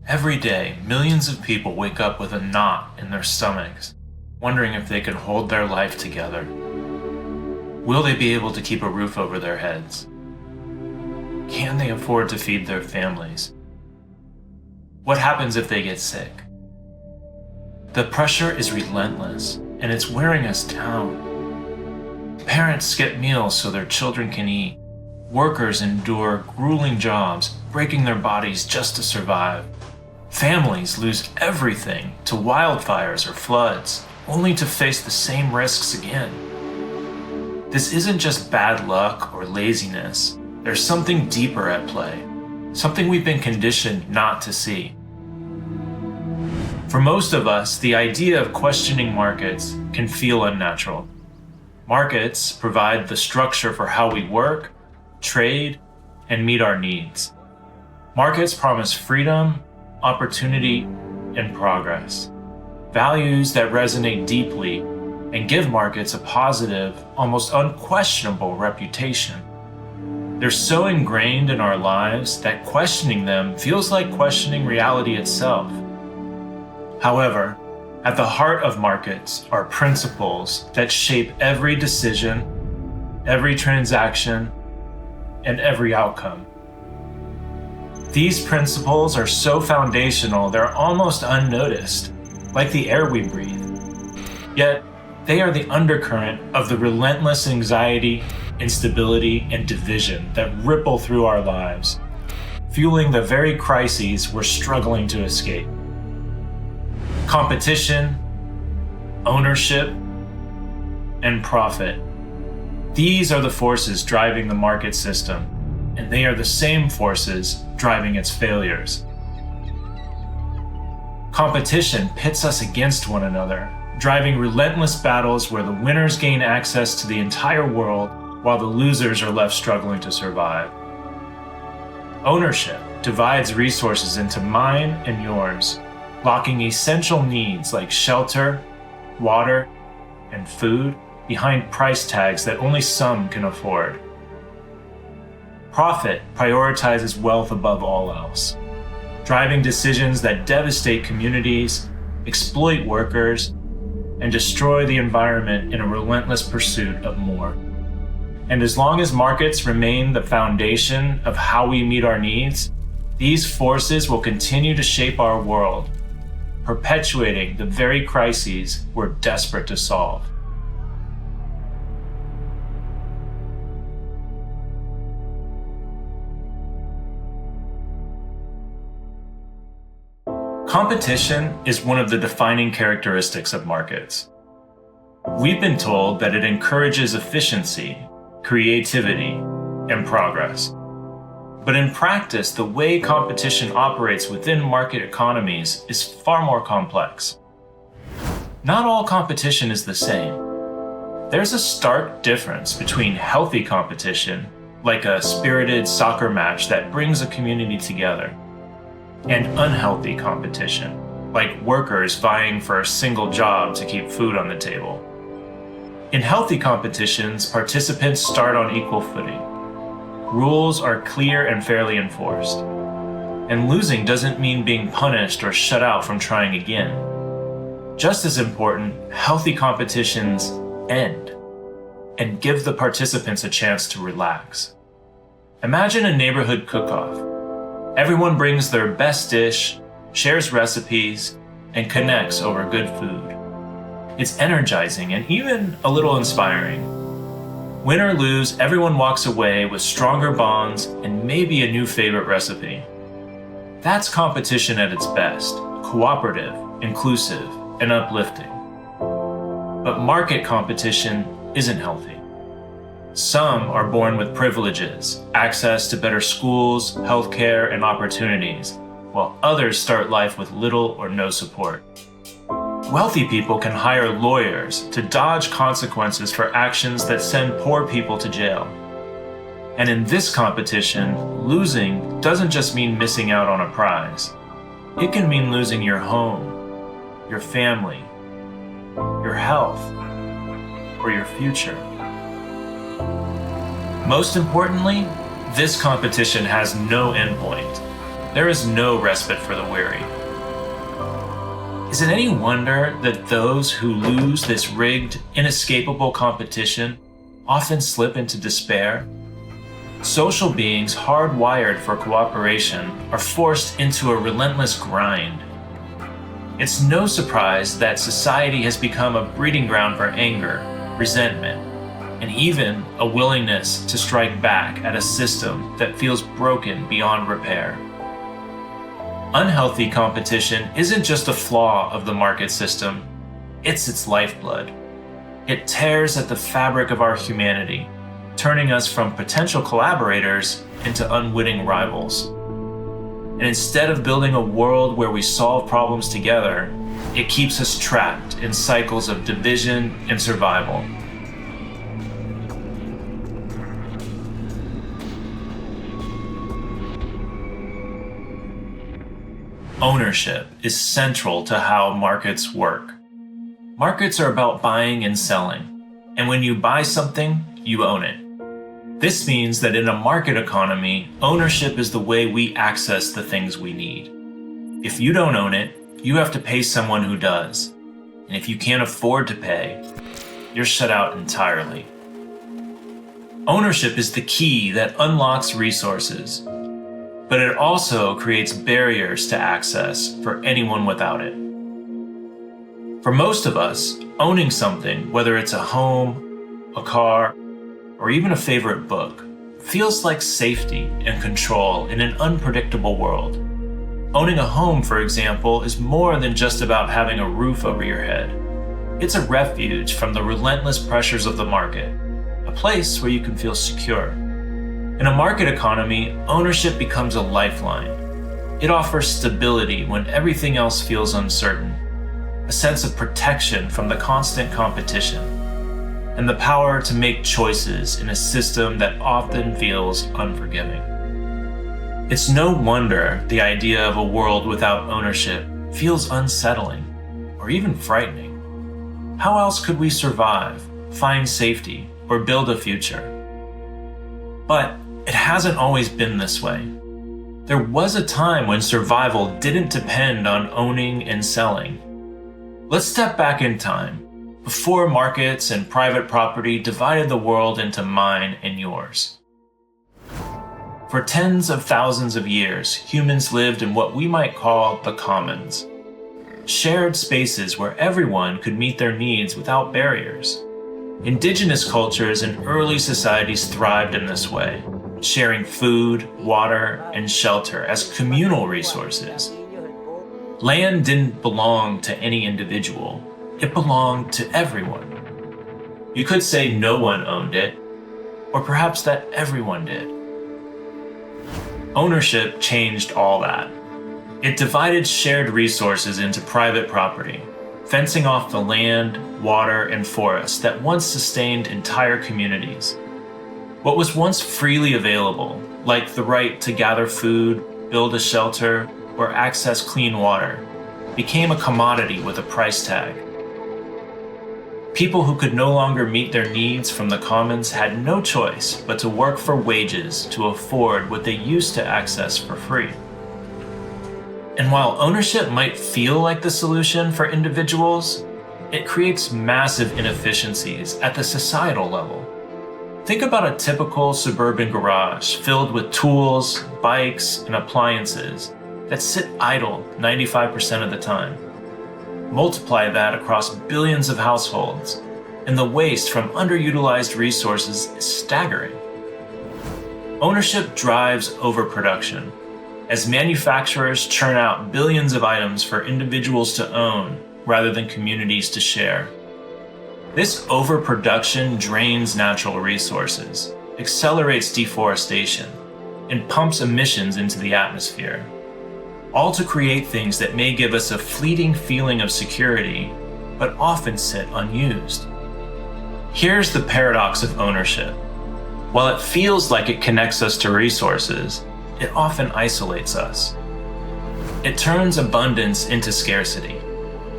Every day, millions of people wake up with a knot in their stomachs, wondering if they can hold their life together. Will they be able to keep a roof over their heads? Can they afford to feed their families? What happens if they get sick? The pressure is relentless, and it's wearing us down. Parents skip meals so their children can eat. Workers endure grueling jobs, breaking their bodies just to survive. Families lose everything to wildfires or floods, only to face the same risks again. This isn't just bad luck or laziness. There's something deeper at play, something we've been conditioned not to see. For most of us, the idea of questioning markets can feel unnatural. Markets provide the structure for how we work, trade, and meet our needs. Markets promise freedom, opportunity, and progress. Values that resonate deeply and give markets a positive, almost unquestionable reputation. They're so ingrained in our lives that questioning them feels like questioning reality itself. However, at the heart of markets are principles that shape every decision, every transaction, and every outcome. These principles are so foundational they're almost unnoticed, like the air we breathe. Yet, they are the undercurrent of the relentless anxiety, instability, and division that ripple through our lives, fueling the very crises we're struggling to escape. Competition, ownership, and profit. These are the forces driving the market system, and they are the same forces driving its failures. Competition pits us against one another, driving relentless battles where the winners gain access to the entire world while the losers are left struggling to survive. Ownership divides resources into mine and yours, locking essential needs like shelter, water, and food behind price tags that only some can afford. Profit prioritizes wealth above all else, driving decisions that devastate communities, exploit workers, and destroy the environment in a relentless pursuit of more. And as long as markets remain the foundation of how we meet our needs, these forces will continue to shape our world, perpetuating the very crises we're desperate to solve. Competition is one of the defining characteristics of markets. We've been told that it encourages efficiency, creativity, and progress. But in practice, the way competition operates within market economies is far more complex. Not all competition is the same. There's a stark difference between healthy competition, like a spirited soccer match that brings a community together, and unhealthy competition, like workers vying for a single job to keep food on the table. In healthy competitions, participants start on equal footing. Rules are clear and fairly enforced. And losing doesn't mean being punished or shut out from trying again. Just as important, healthy competitions end and give the participants a chance to relax. Imagine a neighborhood cook-off. Everyone brings their best dish, shares recipes, and connects over good food. It's energizing and even a little inspiring. Win or lose, everyone walks away with stronger bonds and maybe a new favorite recipe. That's competition at its best, cooperative, inclusive, and uplifting. But market competition isn't healthy. Some are born with privileges, access to better schools, healthcare, and opportunities, while others start life with little or no support. Wealthy people can hire lawyers to dodge consequences for actions that send poor people to jail. And in this competition, losing doesn't just mean missing out on a prize. It can mean losing your home, your family, your health, or your future. Most importantly, this competition has no endpoint. there is no respite for the weary. Is it any wonder that those who lose this rigged, inescapable competition often slip into despair? Social beings hardwired for cooperation are forced into a relentless grind. It's no surprise that society has become a breeding ground for anger, resentment, and even a willingness to strike back at a system that feels broken beyond repair. Unhealthy competition isn't just a flaw of the market system, it's its lifeblood. It tears at the fabric of our humanity, turning us from potential collaborators into unwitting rivals. And instead of building a world where we solve problems together, it keeps us trapped in cycles of division and survival. Ownership is central to how markets work. Markets are about buying and selling, and when you buy something, you own it. This means that in a market economy, ownership is the way we access the things we need. If you don't own it, you have to pay someone who does. And if you can't afford to pay, you're shut out entirely. Ownership is the key that unlocks resources, but it also creates barriers to access for anyone without it. For most of us, owning something, whether it's a home, a car, or even a favorite book, feels like safety and control in an unpredictable world. Owning a home, for example, is more than just about having a roof over your head. It's a refuge from the relentless pressures of the market, a place where you can feel secure. In a market economy, ownership becomes a lifeline. It offers stability when everything else feels uncertain, a sense of protection from the constant competition, and the power to make choices in a system that often feels unforgiving. It's no wonder the idea of a world without ownership feels unsettling or even frightening. How else could we survive, find safety, or build a future? But it hasn't always been this way. There was a time when survival didn't depend on owning and selling. Let's step back in time, before markets and private property divided the world into mine and yours. For tens of thousands of years, humans lived in what we might call the commons, shared spaces where everyone could meet their needs without barriers. Indigenous cultures and early societies thrived in this way, sharing food, water, and shelter as communal resources. Land didn't belong to any individual. It belonged to everyone. You could say no one owned it, or perhaps that everyone did. Ownership changed all that. It divided shared resources into private property, fencing off the land, water, and forests that once sustained entire communities. What was once freely available, like the right to gather food, build a shelter, or access clean water, became a commodity with a price tag. People who could no longer meet their needs from the commons had no choice but to work for wages to afford what they used to access for free. And while ownership might feel like the solution for individuals, it creates massive inefficiencies at the societal level. Think about a typical suburban garage filled with tools, bikes, and appliances that sit idle 95% of the time. Multiply that across billions of households, and the waste from underutilized resources is staggering. Ownership drives overproduction, as manufacturers churn out billions of items for individuals to own rather than communities to share. This overproduction drains natural resources, accelerates deforestation, and pumps emissions into the atmosphere, all to create things that may give us a fleeting feeling of security, but often sit unused. Here's the paradox of ownership. While it feels like it connects us to resources, it often isolates us. It turns abundance into scarcity,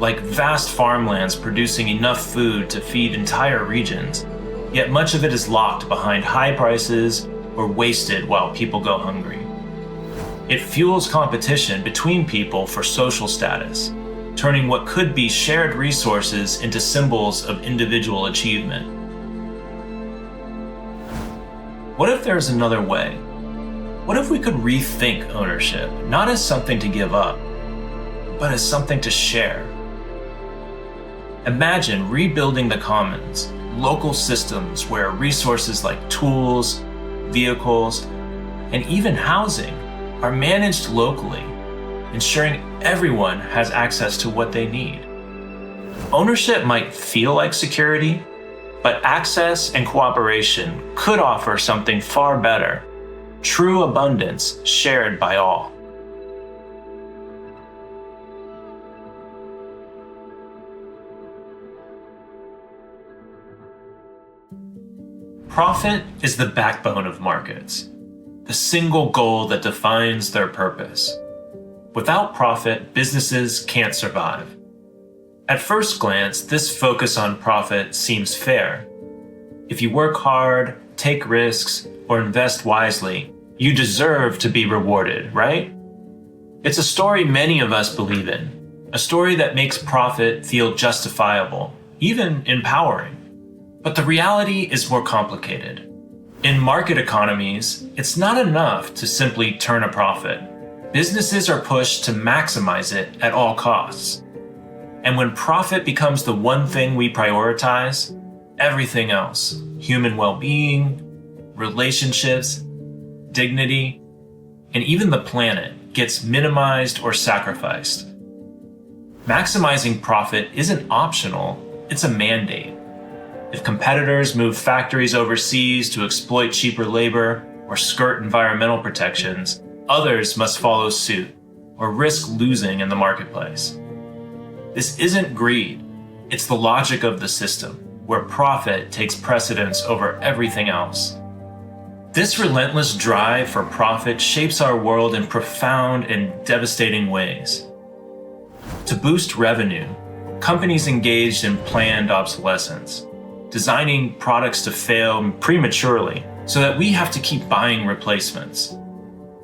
like vast farmlands producing enough food to feed entire regions, yet much of it is locked behind high prices or wasted while people go hungry. It fuels competition between people for social status, turning what could be shared resources into symbols of individual achievement. What if there's another way? What if we could rethink ownership, not as something to give up, but as something to share? Imagine rebuilding the commons, local systems where resources like tools, vehicles, and even housing are managed locally, ensuring everyone has access to what they need. Ownership might feel like security, but access and cooperation could offer something far better: true abundance shared by all. Profit is the backbone of markets, the single goal that defines their purpose. Without profit, businesses can't survive. At first glance, this focus on profit seems fair. If you work hard, take risks, or invest wisely, you deserve to be rewarded, right? It's a story many of us believe in, a story that makes profit feel justifiable, even empowering. But the reality is more complicated. In market economies, it's not enough to simply turn a profit. Businesses are pushed to maximize it at all costs. And when profit becomes the one thing we prioritize, everything else, human well-being, relationships, dignity, and even the planet, gets minimized or sacrificed. Maximizing profit isn't optional, it's a mandate. If competitors move factories overseas to exploit cheaper labor or skirt environmental protections, others must follow suit or risk losing in the marketplace. This isn't greed, it's the logic of the system, where profit takes precedence over everything else. This relentless drive for profit shapes our world in profound and devastating ways. To boost revenue, companies engaged in planned obsolescence, designing products to fail prematurely so that we have to keep buying replacements.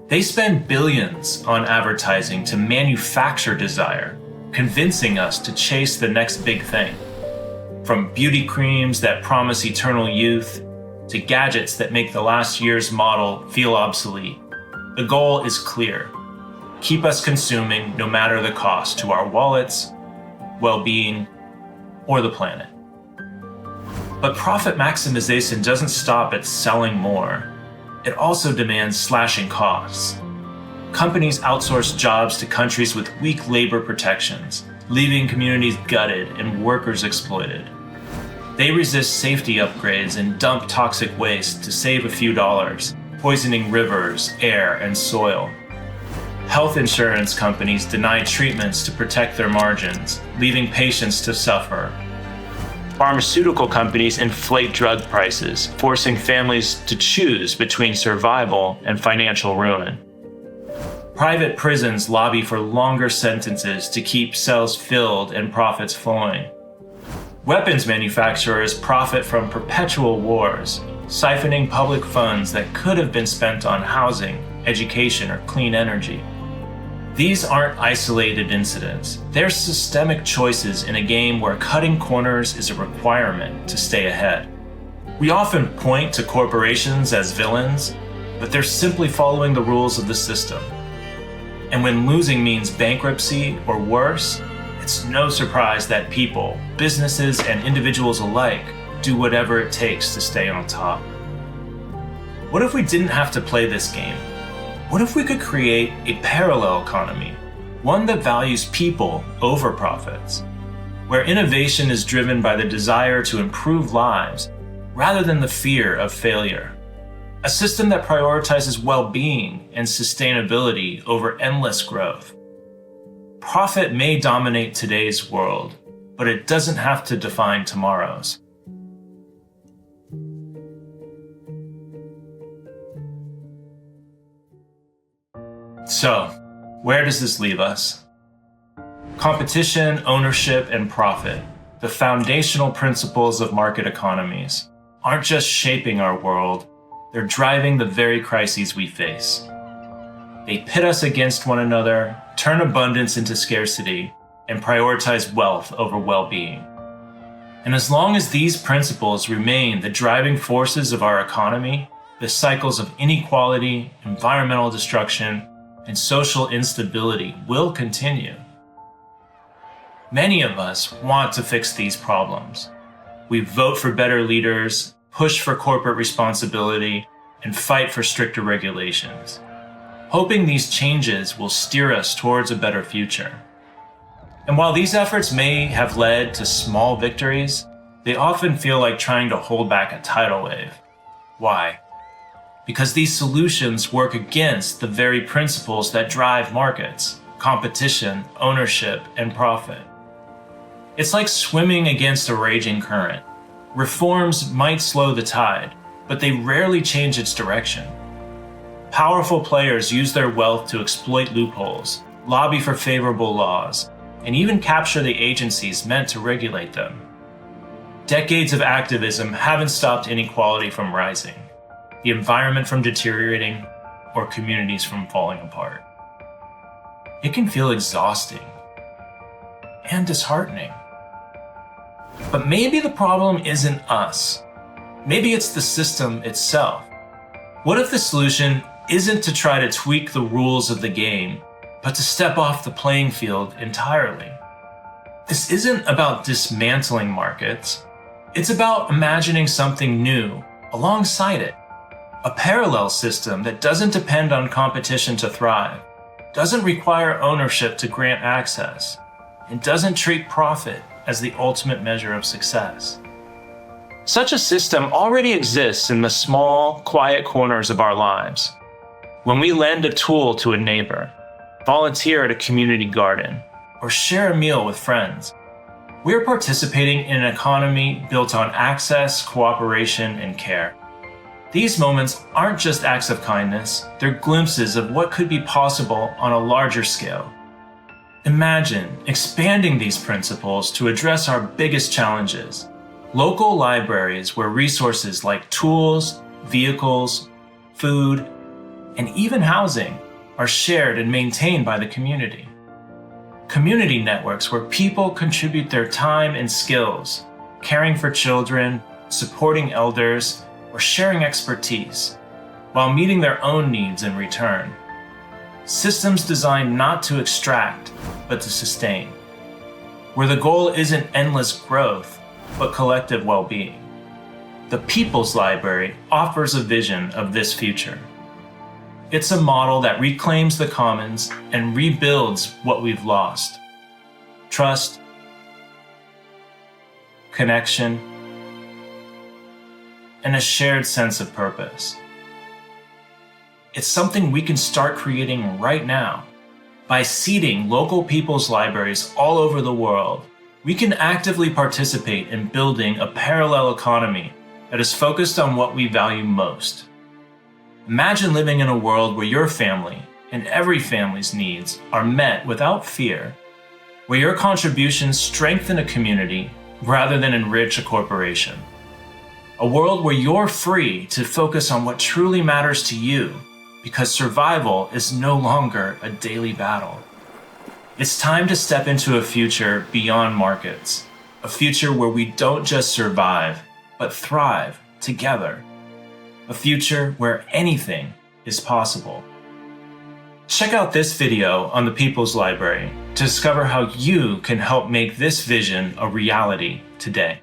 They spend billions on advertising to manufacture desire, convincing us to chase the next big thing. From beauty creams that promise eternal youth to gadgets that make the last year's model feel obsolete, the goal is clear: keep us consuming no matter the cost to our wallets, well-being, or the planet. But profit maximization doesn't stop at selling more. It also demands slashing costs. Companies outsource jobs to countries with weak labor protections, leaving communities gutted and workers exploited. They resist safety upgrades and dump toxic waste to save a few dollars, poisoning rivers, air, and soil. Health insurance companies deny treatments to protect their margins, leaving patients to suffer. Pharmaceutical companies inflate drug prices, forcing families to choose between survival and financial ruin. Private prisons lobby for longer sentences to keep cells filled and profits flowing. Weapons manufacturers profit from perpetual wars, siphoning public funds that could have been spent on housing, education, or clean energy. These aren't isolated incidents. They're systemic choices in a game where cutting corners is a requirement to stay ahead. We often point to corporations as villains, but they're simply following the rules of the system. And when losing means bankruptcy or worse, it's no surprise that people, businesses, and individuals alike do whatever it takes to stay on top. What if we didn't have to play this game? What if we could create a parallel economy, one that values people over profits, where innovation is driven by the desire to improve lives rather than the fear of failure? A system that prioritizes well-being and sustainability over endless growth. Profit may dominate today's world, but it doesn't have to define tomorrow's. So, where does this leave us? Competition, ownership, and profit, the foundational principles of market economies, aren't just shaping our world, they're driving the very crises we face. They pit us against one another, turn abundance into scarcity, and prioritize wealth over well-being. And as long as these principles remain the driving forces of our economy, the cycles of inequality, environmental destruction, and social instability will continue. Many of us want to fix these problems. We vote for better leaders, push for corporate responsibility, and fight for stricter regulations, hoping these changes will steer us towards a better future. And while these efforts may have led to small victories, they often feel like trying to hold back a tidal wave. Why? Because these solutions work against the very principles that drive markets: competition, ownership, and profit. It's like swimming against a raging current. Reforms might slow the tide, but they rarely change its direction. Powerful players use their wealth to exploit loopholes, lobby for favorable laws, and even capture the agencies meant to regulate them. Decades of activism haven't stopped inequality from rising, the environment from deteriorating, or communities from falling apart. It can feel exhausting and disheartening. But maybe the problem isn't us. Maybe it's the system itself. What if the solution isn't to try to tweak the rules of the game, but to step off the playing field entirely? This isn't about dismantling markets. It's about imagining something new alongside it. A parallel system that doesn't depend on competition to thrive, doesn't require ownership to grant access, and doesn't treat profit as the ultimate measure of success. Such a system already exists in the small, quiet corners of our lives. When we lend a tool to a neighbor, volunteer at a community garden, or share a meal with friends, we're participating in an economy built on access, cooperation, and care. These moments aren't just acts of kindness, they're glimpses of what could be possible on a larger scale. Imagine expanding these principles to address our biggest challenges. Local libraries where resources like tools, vehicles, food, and even housing are shared and maintained by the community. Community networks where people contribute their time and skills, caring for children, supporting elders, or sharing expertise, while meeting their own needs in return. Systems designed not to extract, but to sustain, where the goal isn't endless growth, but collective well-being. The People's Library offers a vision of this future. It's a model that reclaims the commons and rebuilds what we've lost: trust, connection, and a shared sense of purpose. It's something we can start creating right now. By seeding local people's libraries all over the world, we can actively participate in building a parallel economy that is focused on what we value most. Imagine living in a world where your family and every family's needs are met without fear, where your contributions strengthen a community rather than enrich a corporation. A world where you're free to focus on what truly matters to you, because survival is no longer a daily battle. It's time to step into a future beyond markets, a future where we don't just survive, but thrive together. A future where anything is possible. Check out this video on the People's Library to discover how you can help make this vision a reality today.